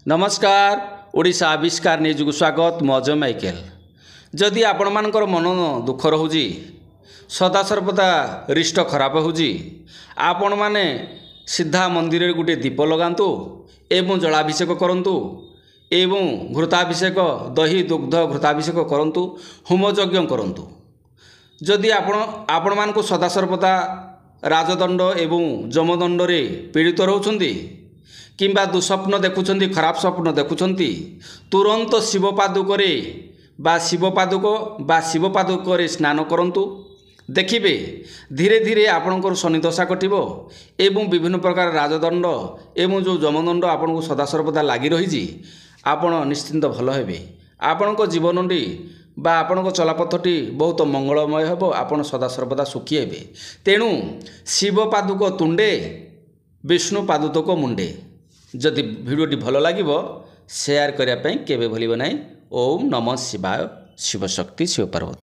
नमस्कार ओडिशा आविष्कार न्यूज को स्वागत मज माइकेल। जदि आपण मानकर मन दुख रोची सदासर्वदा रिष्ट खराब होची आपण माने सीधा मंदिर गोटे दीप लगातु एवं जलाभिषेक करंतु एवं घृताभिषेक दही दुग्ध घृताभिषेक करंतु होम यज्ञ करंतु। जदि आपण मानकु सदासर्वदा राजदंड एवं जमदंड रे पीड़ित रहउछन्ति किंबा दुस्वप्न देखुंट खराब स्वप्न देखुंट तुरंत शिवपादुकरे शिवपादुक स्नान करंतु। देखिबे धीरे धीरे आपणकर शनिदशा कटिबो एवं विभिन्न प्रकार राजदंड एवं जो जमदंड आपन को सदासर्वदा लगी रही आपण निश्चिंत भल हेबे। आपणक जीवनटी बा आपणक चलापथटी बहुत मंगलमय हेबो। आपण सदासर्वदा सुखी हेबे। तेणु शिवपादुक तुंडे विष्णु पादुक मुंडे। जदि भिडियोटी भल लागिबो शेयर करिया पई केबे भूलिबो नाही। ओम नमः शिवाय। शिवशक्ति शिव पार्वती।